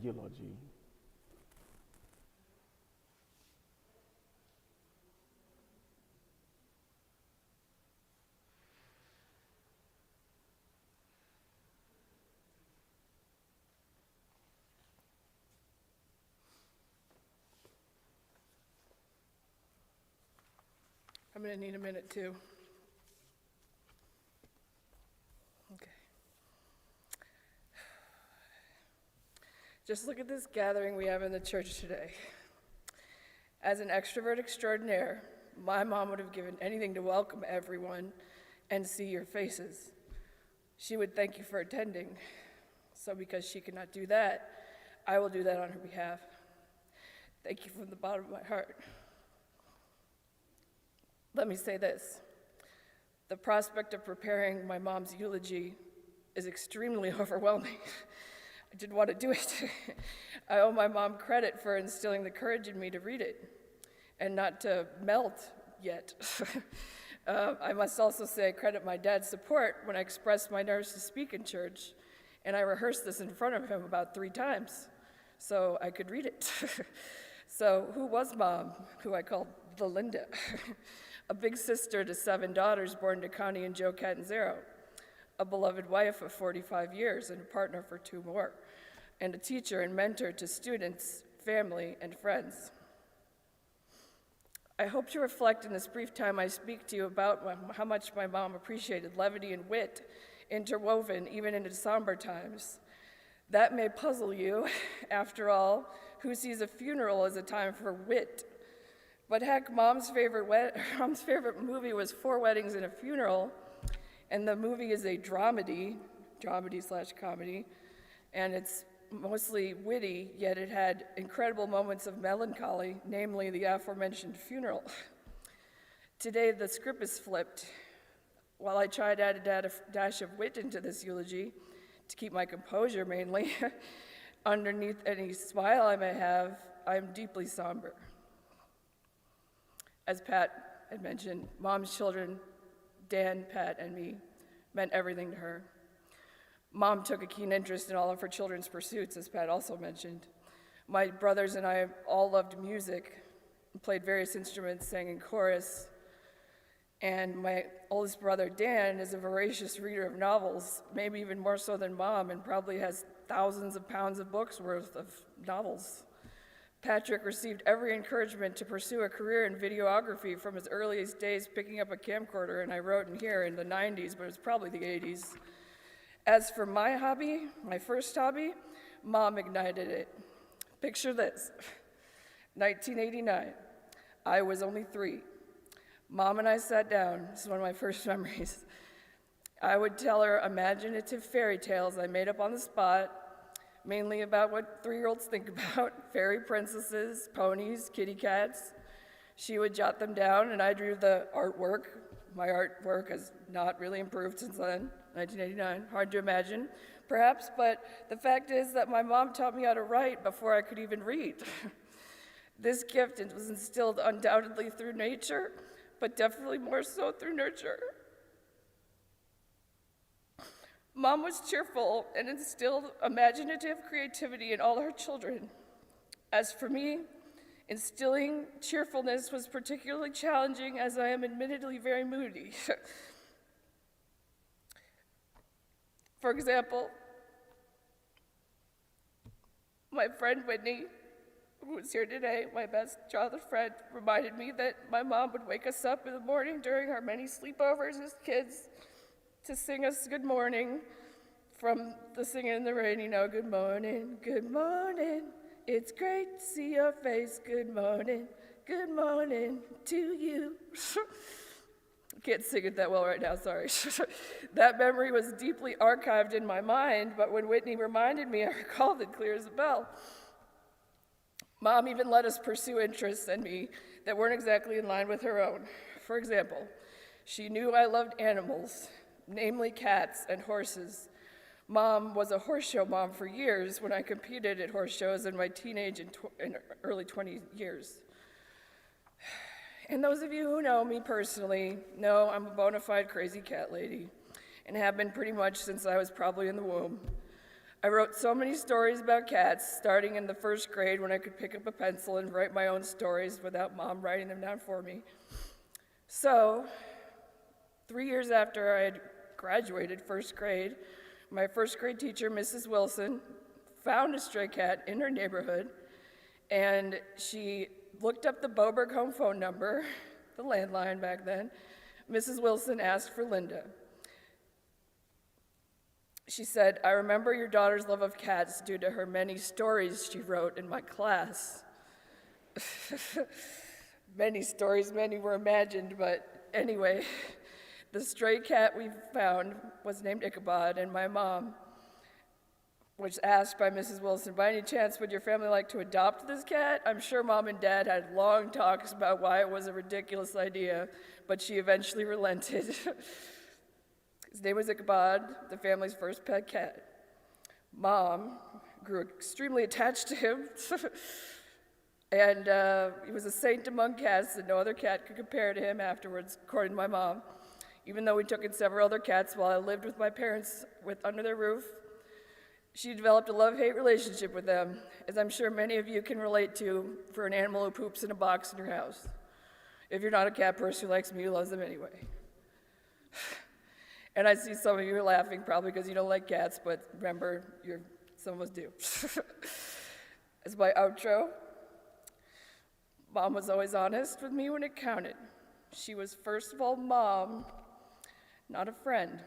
Eulogy. I'm going to need a minute too. Okay. Just look at this gathering we have in the church today. As an extrovert extraordinaire, my mom would have given anything to welcome everyone and see your faces. She would thank you for attending. So because she cannot do that, I will do that on her behalf. Thank you from the bottom of my heart. Let me say this. The prospect of preparing my mom's eulogy is extremely overwhelming. I didn't want to do it. I owe my mom credit for instilling the courage in me to read it and not to melt yet. I must also say I credit my dad's support when I expressed my nerves to speak in church, and I rehearsed this in front of him about 3 times so I could read it. So who was Mom, who I called the Linda? A big sister to 7 daughters born to Connie and Joe Catanzaro, a beloved wife of 45 years and a partner for 2 more, and a teacher and mentor to students, family, and friends. I hope to reflect in this brief time I speak to you about how much my mom appreciated levity and wit interwoven even into somber times. That may puzzle you. After all, who sees a funeral as a time for wit? But heck, Mom's favorite movie was 4 Weddings and a Funeral, and the movie is a dramedy/comedy, and it's mostly witty, yet it had incredible moments of melancholy, namely the aforementioned funeral. Today, the script is flipped. While I try to add a dash of wit into this eulogy, to keep my composure mainly, underneath any smile I may have, I'm deeply somber. As Pat had mentioned, Mom's children, Dan, Pat, and me, meant everything to her. Mom took a keen interest in all of her children's pursuits, as Pat also mentioned. My brothers and I all loved music, played various instruments, sang in chorus, and my oldest brother, Dan, is a voracious reader of novels, maybe even more so than Mom, and probably has thousands of pounds of books worth of novels. Patrick received every encouragement to pursue a career in videography from his earliest days picking up a camcorder, and I wrote in here in the 90s, but it was probably the 80s. As for my hobby, my first hobby, Mom ignited it. Picture this, 1989, I was only 3. Mom and I sat down, this is one of my first memories. I would tell her imaginative fairy tales I made up on the spot, mainly about what 3-year-olds think about, fairy princesses, ponies, kitty cats. She would jot them down, and I drew the artwork. My artwork has not really improved since then, 1989, hard to imagine, perhaps, but the fact is that my mom taught me how to write before I could even read. This gift was instilled undoubtedly through nature, but definitely more so through nurture. Mom was cheerful and instilled imaginative creativity in all her children. As for me, instilling cheerfulness was particularly challenging as I am admittedly very moody. For example, my friend Whitney, who is here today, my best childhood friend, reminded me that my mom would wake us up in the morning during our many sleepovers as kids to sing us good morning from the Singing in the Rain, you know, good morning, it's great to see your face, good morning to you. Can't sing it that well right now, sorry. That memory was deeply archived in my mind, but when Whitney reminded me, I recalled it clear as a bell. Mom even let us pursue interests in me that weren't exactly in line with her own. For example, she knew I loved animals, namely cats and horses. Mom was a horse show mom for years when I competed at horse shows in my teenage and early 20 years. And those of you who know me personally know I'm a bona fide crazy cat lady and have been pretty much since I was probably in the womb. I wrote so many stories about cats, starting in the first grade when I could pick up a pencil and write my own stories without Mom writing them down for me. So, 3 years after I had graduated first grade, my first grade teacher, Mrs. Wilson, found a stray cat in her neighborhood, and she looked up the Boberg home phone number, the landline back then. Mrs. Wilson asked for Linda. She said, "I remember your daughter's love of cats due to her many stories she wrote in my class." Many stories, many were imagined, but anyway, the stray cat we found was named Ichabod, and my mom was asked by Mrs. Wilson, "By any chance, would your family like to adopt this cat?" I'm sure Mom and Dad had long talks about why it was a ridiculous idea, but she eventually relented. His name was Ichabod, the family's first pet cat. Mom grew extremely attached to him, and he was a saint among cats, and no other cat could compare to him afterwards, according to my mom. Even though we took in several other cats while I lived with my parents under their roof, she developed a love-hate relationship with them, as I'm sure many of you can relate to for an animal who poops in a box in your house. If you're not a cat person who likes me, who loves them anyway. And I see some of you are laughing probably because you don't like cats, but remember, some of us do. As my outro, Mom was always honest with me when it counted. She was, first of all, Mom, not a friend.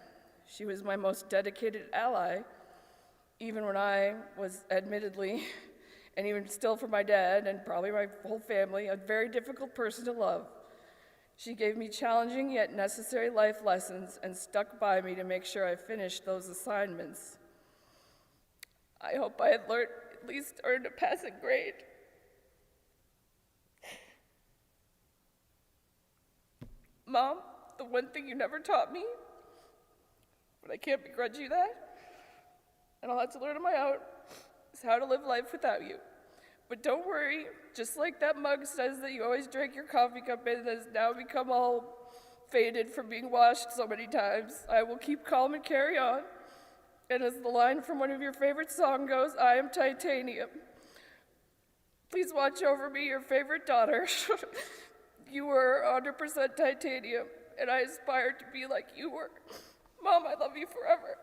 She was my most dedicated ally, even when I was admittedly, and even still for my dad and probably my whole family, a very difficult person to love. She gave me challenging yet necessary life lessons and stuck by me to make sure I finished those assignments. I hope I had at least earned a passing grade. Mom, the one thing you never taught me, but I can't begrudge you that, and I'll have to learn on my own, is how to live life without you. But don't worry, just like that mug says that you always drank your coffee cup in that has now become all faded from being washed so many times, I will keep calm and carry on. And as the line from one of your favorite songs goes, I am titanium. Please watch over me, your favorite daughter. You were 100% titanium, and I aspire to be like you were. Mom, I love you forever.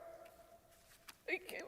Thank you.